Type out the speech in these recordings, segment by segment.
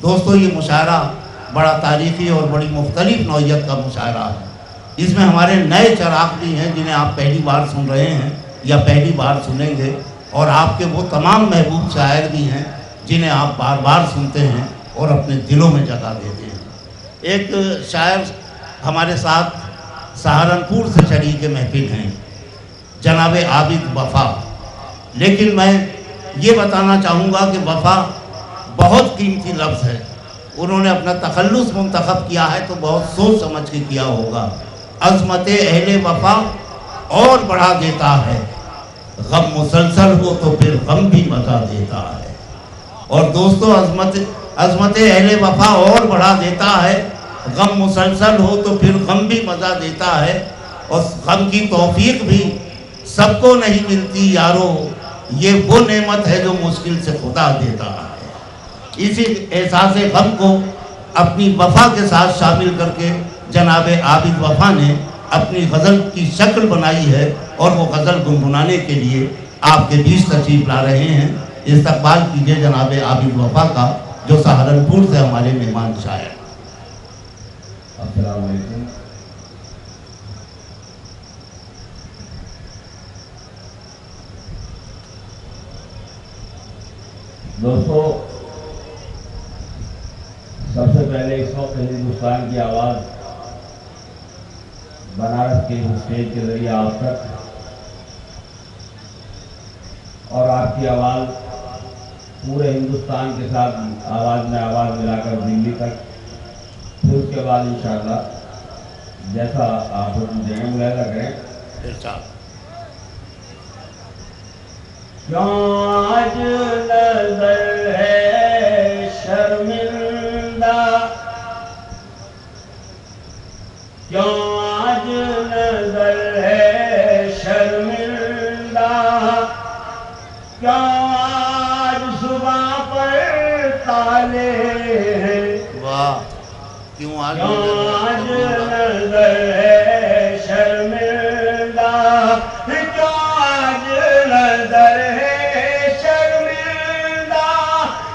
دوستو یہ مشاعرہ بڑا تاریخی اور بڑی مختلف نوعیت کا مشاعرہ ہے. اس میں ہمارے نئے چراغ بھی ہیں جنہیں آپ پہلی بار سن رہے ہیں یا پہلی بار سنیں گے، اور آپ کے وہ تمام محبوب شاعر بھی ہیں جنہیں آپ بار بار سنتے ہیں اور اپنے دلوں میں جگہ دیتے ہیں. ایک شاعر ہمارے ساتھ سہارنپور سے شریک محفل ہیں، جناب عابد وفا. لیکن میں یہ بتانا چاہوں گا کہ وفا بہت قیمتی لفظ ہے. انہوں نے اپنا تخلص منتخب کیا ہے تو بہت سوچ سمجھ کے کیا ہوگا. عظمت اہل وفا اور بڑھا دیتا ہے، غم مسلسل ہو تو پھر غم بھی مزہ دیتا ہے. اور دوستو عظمت اہل وفا اور بڑھا دیتا ہے، غم مسلسل ہو تو پھر غم بھی مزہ دیتا ہے. اور غم کی توفیق بھی سب کو نہیں ملتی یارو، یہ وہ نعمت ہے جو مشکل سے خدا دیتا ہے. اسی احساس غم کو اپنی وفا کے ساتھ شامل کر کے جناب عابد وفا نے اپنی غزل کی شکل بنائی ہے، اور وہ غزل گنگنانے کے لیے آپ کے بیچ تشریف لا رہے ہیں. استقبال کیجئے جناب عابد وفا کا، جو سہارنپور سے ہمارے مہمان شاعر. السلام علیکم. دوستو، سب سے پہلے اس وقت ہندوستان کی آواز بنارس کے اسٹیج کے ذریعے آپ تک، اور آپ کی آواز پورے ہندوستان کے ساتھ آواز میں آواز ملا کر دلی تک. پھر اس کے بعد انشاءاللہ جیسا آپ جگہ ملاحظہ کریں. کیوں آج نظر ہے شرمندہ، کیوں آج نظر ہے شرمندہ، کیوں آج صبح پر تالے ہیں. واہ، کیوں آج نظر ہے شرمندہ، کیوں آج نظر ہے شرمندہ،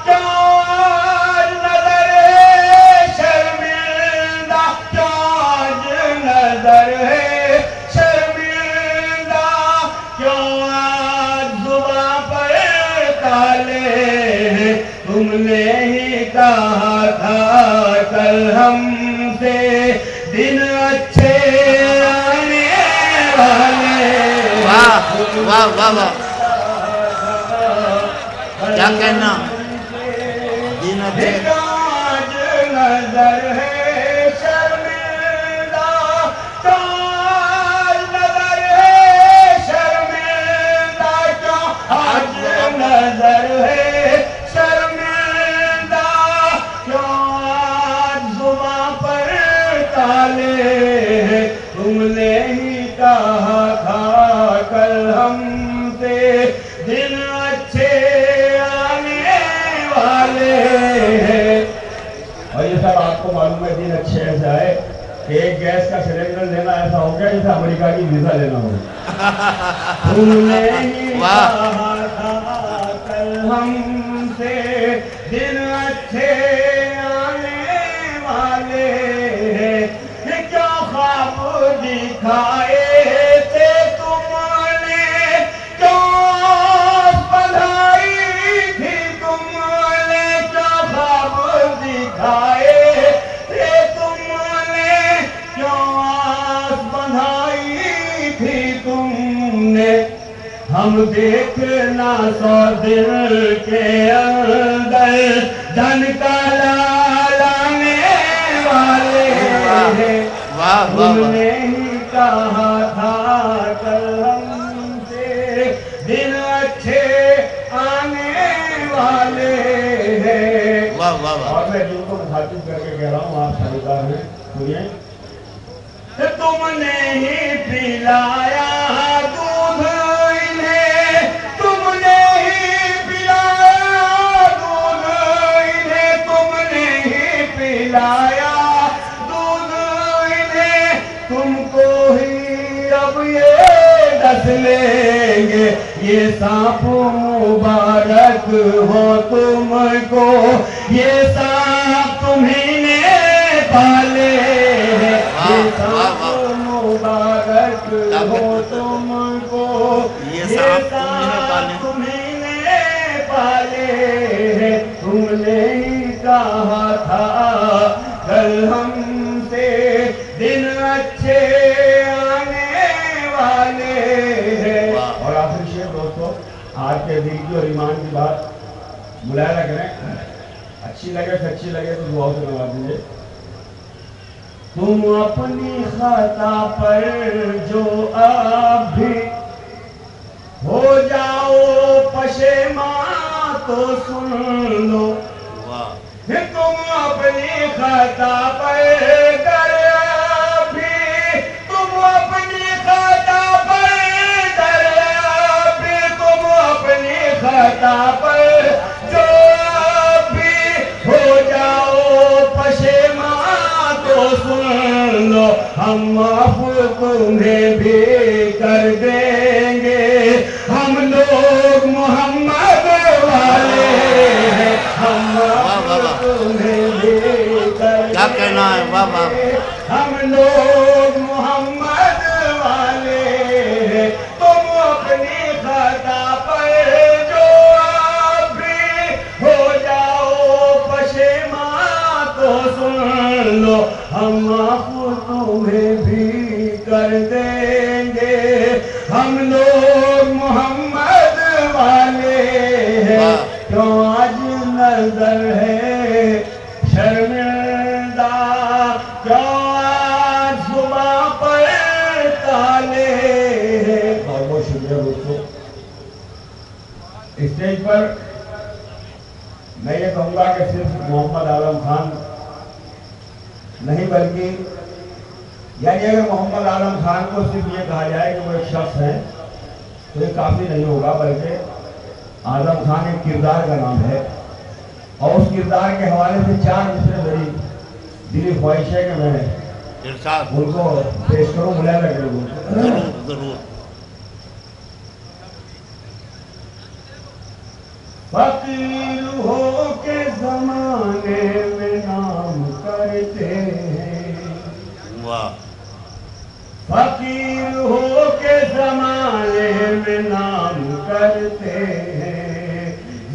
کیوں آج نظر ہے شرمندہ، کیوں آج نظر ہے شرمندہ، کیوں آج زباں پر تالے ہیں. تم نے ہی کہا تھا کل ہم سے دن اچھے آنے والے. واہ واہ واہ واہ، کیا کہنا. دن اچھے آج نظر ہے شرمندہ، آج نظر ہے شرمندہ، آج نظر ہے شرمندہ، آج زباں پر تالے ہیں. تم نے ہی کہا تھا کل ہم سے دن اچھے آنے والے ہیں. اور یہ سب آپ کو معلوم ہے دن اچھے ایسے آئے کہ ایک گیس کا سلنڈر لینا ایسا ہو گیا جیسے امریکہ کی ویزا لینا ہو. تم نے ہی کہا تھا کل ہم سے دن اچھے آنے والے ہیں. کیا خواب دکھائے تھے تم نے، کیوں بندھائی تھی تم نے، کیا خواب دکھائے تھے تم نے، کیوں آس بندھائی تھی تم نے. ہم دیکھنا سو دل کے اندر جن کا لانے والے ہیں. تم نے ہی کہا تھا کل ہم سے دن اچھے آنے والے ہیں. اور میں جن کو مخاطب کر کے کہہ رہا ہوں آپ سمجھدار ہیں، سنیے. تم نے ہی پلایا دودھ انہیں، تم نے ہی پلایا دودھ انہیں، تم نے ہی پلایا دودھ انہیں. تم کو ہی اب یہ ڈس لیں گے، یہ سانپ مبارک ہو تم کو، یہ سانپ کہا تھا کل ہم سے دن اچھے آنے والے ہیں. اور آخری شعر دوستو، آج کے دل کی اور ایمان کی بات ملاحظہ کریں، اچھی لگے سچی لگے تو دعاؤں سے نواز دیجیے. تم اپنی خطا پر جو اب بھی ہو جاؤ پشیمان تو سن لو. تم اپنی خطا پر گر بھی، تم اپنی خطا پر گر بھی، تم اپنی خطا پر جو بھی ہو جاؤ پشیمان تو سن لو. ہم معاف تمہیں بھی کر دیں گے، ہم لوگ محمد والے ہیں. ہم معاف تمہیں بھی کر کیا کہنا ہے؟ واہ واہ. ہم لوگ محمد والے ہیں. تم اپنی خطا پر جو اب بھی ہو جاؤ پشیمان تو سن لو. ہم معاف تمہیں بھی کر دیں گے، ہم لوگ محمد والے ہیں. کیوں آج نظر ہے شرمندہ، کیوں آج صبح پر تالے ہیں. بہت بہت شکریہ دوستو. اسٹیج پر میں یہ کہوں گا کہ صرف محمد عالم خان نہیں بلکہ یعنی اگر محمد عالم خان کو صرف یہ کہا جائے کہ وہ ایک شخص ہے تو یہ کافی نہیں ہوگا، بلکہ اعظم خان ایک کردار کا نام ہے. اور اس کردار کے حوالے سے چار مصرے میری دلی خواہش ہے کہ میں ان کو پیش کروں. ملاحظہ کروں. ضرور ضرور. فقیر ہو کے زمانے میں نام کرتے ہیں، واہ. فقیر ہو کے زمانے میں نام کرتے ہیں،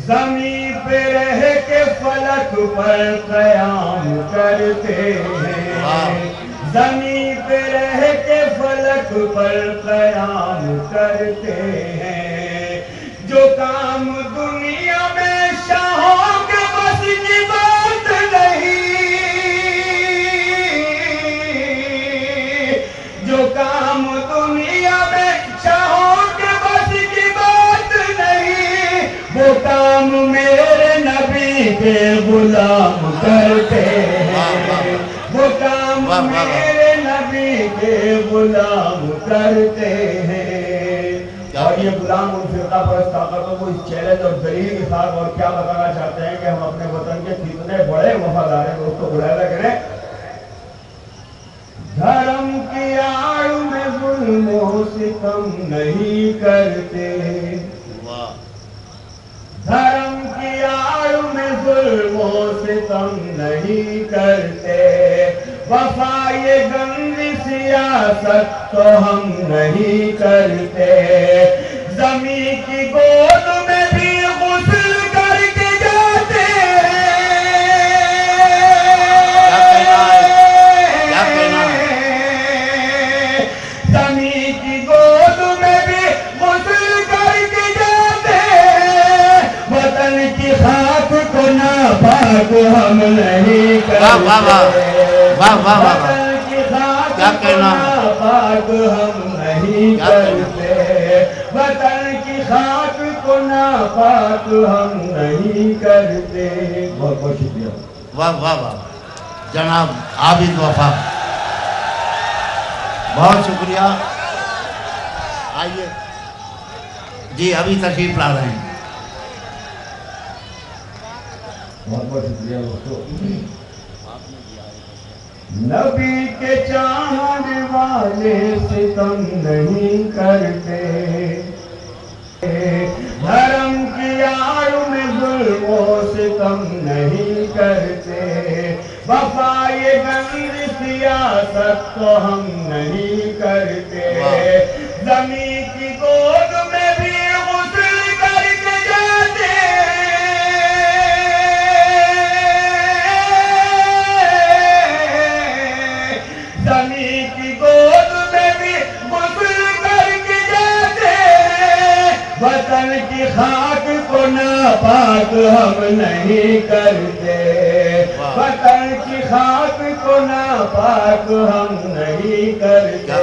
زمین پہ رہ کے فلک پر قیام کرتے ہیں، زمین پہ رہ کے فلک پر قیام کرتے ہیں. جو کام دنیا میں شاہوں کے بس کی بات نہیں، جو کام دنیا میں شاہوں کے بس کی بات نہیں، وہ کام میرے نبی کے غلام کرتے ہیں، وہ کام میرے نبی کے غلام کرتے ہیں. اور یہ غلام ان فرقہ پرست طاقتوں کو اس چیلنج اور دلیل کے ساتھ اور کیا بتانا چاہتے ہیں کہ ہم اپنے وطن کے کتنے بڑے وفادار ہیں. دوستو ملاحظہ کریں. دھرم کی آڑ میں ظلم و ستم نہیں کرتے، دھرم کی آڑ میں ظلم و ستم نہیں کرتے، وفا یہ گندی سیاست تو ہم نہیں کرتے. زمین کی گود میں بھی غسل کر کے جاتے ہیں، زمین کی گود میں بھی غسل کر کے جاتے ہیں. وطن کی خاک کو ناپاک ہم نہیں کرتے، وطن کی خاک کو ناپاک ہم نہیں کرتے، وطن کی خاک کو ناپاک ہم نہیں کرتے. بہت بہت شکریہ. واہ واہ واہ. جناب عابد وفا، بہت شکریہ. آئیے جی، ابھی تشریف لا رہے ہیں. بہت بہت شکریہ دوستو. نبی کے چاہنے والے ستم نہیں کرتے، دھرم کی آڑ میں ظلم و ستم نہیں کرتے، وفا یہ گندی سیاست تو ہم نہیں کرتے. زمین کی گود میں بھی غسل کر کے جاتے ہیں، ہم نہیں کرتے، وطن کی خاک کو ناپاک ہم نہیں کرتے۔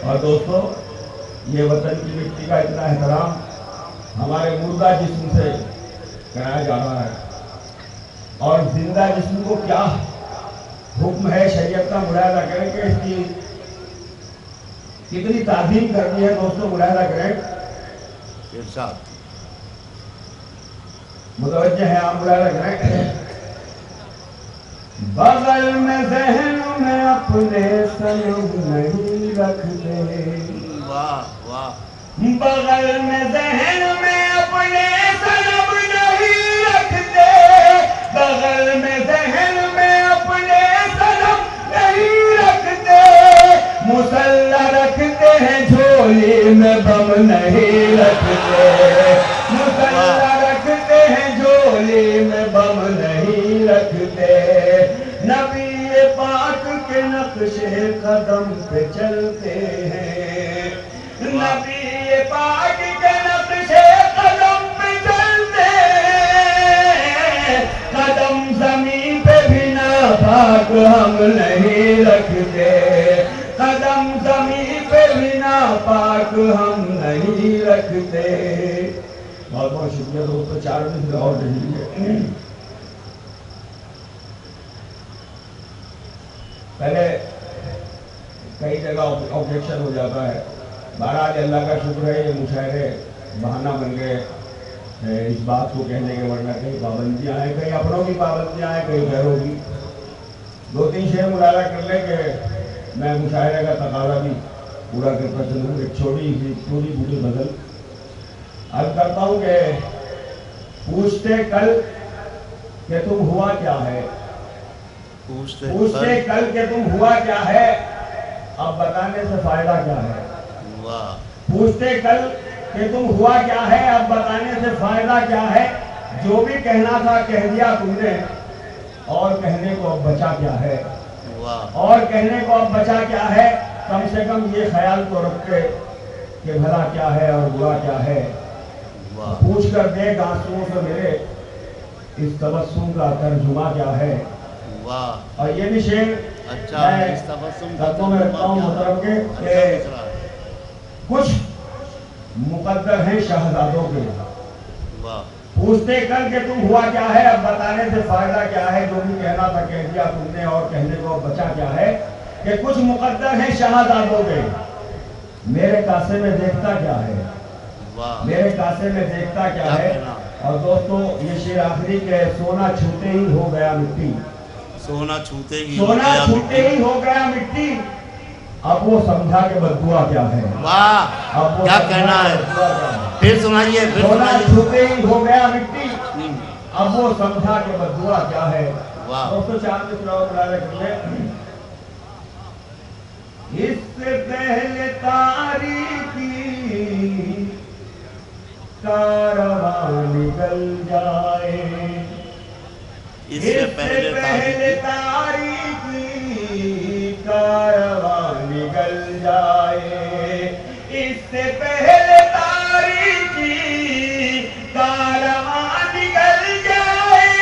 اور دوستو، یہ وطن کی مٹی کا اتنا احترام ہمارے مردہ جسم سے کرایا جا رہا ہے، اور زندہ جسم کو کیا حکم ہے شریعت کا ملاحظہ کریں کہ اس کی کتنی تعظیم کرنی ہے دوستوں، ملاحظہ کریں، ارشاد متوجہ ہے آپ ملاحظہ کریں۔ بغل میں ذہن میں اپنے صنم نہیں رکھتے، واہ واہ، بغل میں ذہن میں اپنے صنم نہیں رکھتے، بغل میں ذہن میں اپنے صنم نہیں رکھتے، مسلح رکھتے ہیں جھولی میں بم نہیں رکھتے، مسلح رکھتے ہیں جھولی میں بم نہیں رکھتے، نبی پاک کے نقش قدم پہ چلتے ہیں، نبی پاک کے نقش قدم پہ چلتے ہیں، قدم زمین پہ بھی ناپاک ہم نہیں رکھتے، قدم زمین پہ بھی ناپاک ہم نہیں رکھتے۔ بہت بہت شکریہ دوستو، 4 منٹ اور دیجیے۔ پہلے کئی جگہ آبجیکشن ہو جاتا ہے، بہرحال اللہ کا شکر ہے یہ مشاعرے بہانہ بن گئے اس بات کو کہنے کے، ورنہ کئی پابندیاں ہیں، کئی اپنوں کی پابندیاں ہیں، کئی غیروں کی۔ 2-3 شعر مطالعہ کر لیں کہ میں مشاعرے کا تقاضا بھی پورا کرتا چلوں۔ ایک چھوٹی سی پوری بوڑھی غزل عرض کرتا ہوں کہ پوچھتے کل کہ تم ہوا کیا ہے، پوچھتے کل کہ تم ہوا کیا ہے، اب بتانے سے فائدہ کیا ہے، پوچھتے کل کہ تم ہوا کیا ہے، اب بتانے سے فائدہ کیا ہے، جو بھی کہنا تھا کہہ دیا تم نے، اور کہنے کو اب بچا کیا ہے، اور کہنے کو اب بچا کیا ہے، کم سے کم یہ خیال تو رکھتے کہ بھلا کیا ہے اور برا کیا ہے، پوچھ کر دیکھ آنسوؤں سے میرے اس تبسم کا ترجمہ کیا ہے۔ اور یہ بھی شعر میں خطوں میں رکھتا ہوں محترم کے کہ کچھ مقدر ہیں شہزادوں کے، پوچھتے کل کہ تم ہوا کیا ہے، اب بتانے سے فائدہ کیا ہے، جو بھی کہنا تھا کہہ دیا تم نے، اور کہنے کو اب بچا کیا ہے، کہ کچھ مقدر ہیں شہزادوں کے، میرے کاسے میں دیکھتا کیا ہے، میرے کاسے میں دیکھتا کیا ہے۔ اور دوستو یہ شعر آخری کہ سونا چھوتے ہی ہو گیا مٹی، سونا چھوتے ہی ہو گیا مٹی، اب وہ سمجھا کہ بددعا کیا ہے۔ واہ، کیا کہنا ہے، پھر سنائیے، سونا چھوتے ہی ہو گیا مٹی، اب وہ سمجھا کہ بددعا کیا ہے۔ دوستو 4 مصرع اور ملاحظہ کیجئے۔ اس سے پہلے تاریکی کارواں نکل جائے، اس سے پہلے تاریکی کارواں نکل جائے، اس سے پہلے تاریکی کارواں نکل جائے،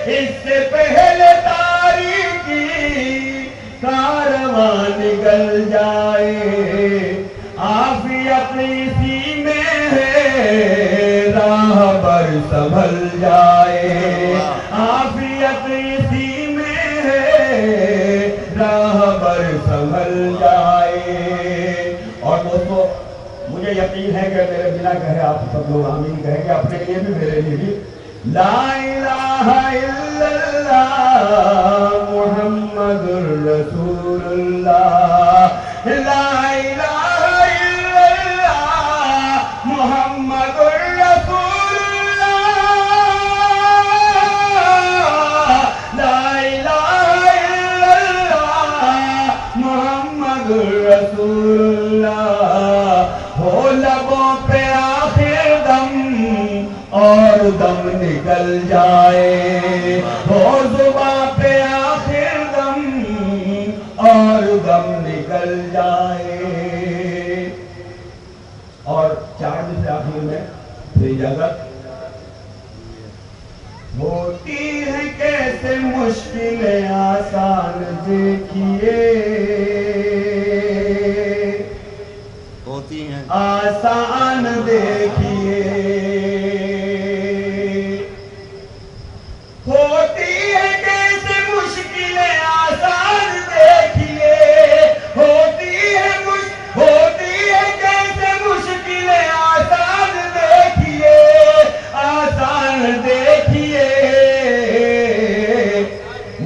اس سے پہلے تاریکی کارواں نکل جائے، عافیت اسی میں ہے راہ بر سنبھل جائے، عافیت اسی میں ہے راہ بر سنبھل جائے۔ اور دوستو مجھے یقین ہے کہ میرے بنا کہے آپ سب لوگ آمین کہیں گے، اپنے لیے بھی میرے لیے بھی، لا الہ الا اللہ محمد رسول اللہ، لا الہ الا اللہ محمد رسول اللہ، لا الہ الا اللہ محمد رسول اللہ، ہو لبوں پہ آخر دم اور دم نکل جائے، ہو زباں پہ آخر دم اور دم نکل جائے۔ اور 4 میں پھر اجازت. ہوتی ہے کیسے مشکلیں آسان دیکھیے, ہوتی ہیں آسان دیکھیے, ہوتی ہے کیسے مشکلیں آسان دیکھیے, ہوتی ہے کیسے مشکلیں آسان دیکھیے, آسان دیکھیے.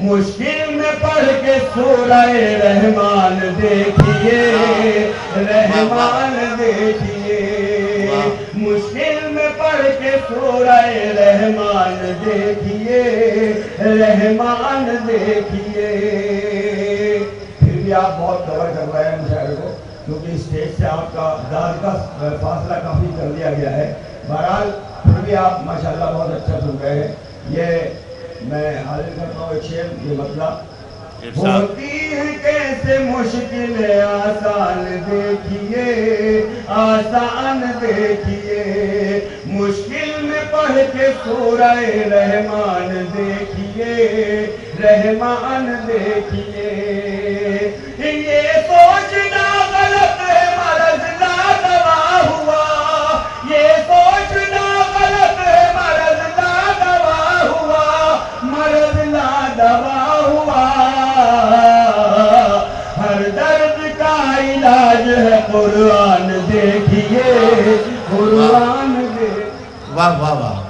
مشکل میں پڑھ کے سورہ رحمان دیکھیے, رحمان دیکھیے. مشکل میں پڑھ کے سورہ رحمان دیکھیے, رحمان دیکھیے. پھر بھی آپ بہت کور کر رہے ہیں مشاعرے کو, کیونکہ اسٹیج سے آپ کا دار کا فاصلہ کافی کر دیا گیا ہے. بہرحال پھر بھی آپ ماشاءاللہ بہت اچھا سن رہے ہیں. یہ میں حاضر کرتا ہوں ایک شعر, یہ مطلب. ہوتی ہے کیسے مشکلیں آسان دیکھیے, آسان دیکھیے. مشکل میں پڑھ کے سورہ رحمان دیکھیے, رحمان دیکھیے. یہ سوچنا غلط ہے مرض لا دوا ہوا, یہ سوچنا غلط ہے مرض لا دوا ہوا, مرض لا دوا ہوا. ہر درد کا علاج ہے قرآن دیکھیے, قرآن دیکھیے. واہ واہ واہ.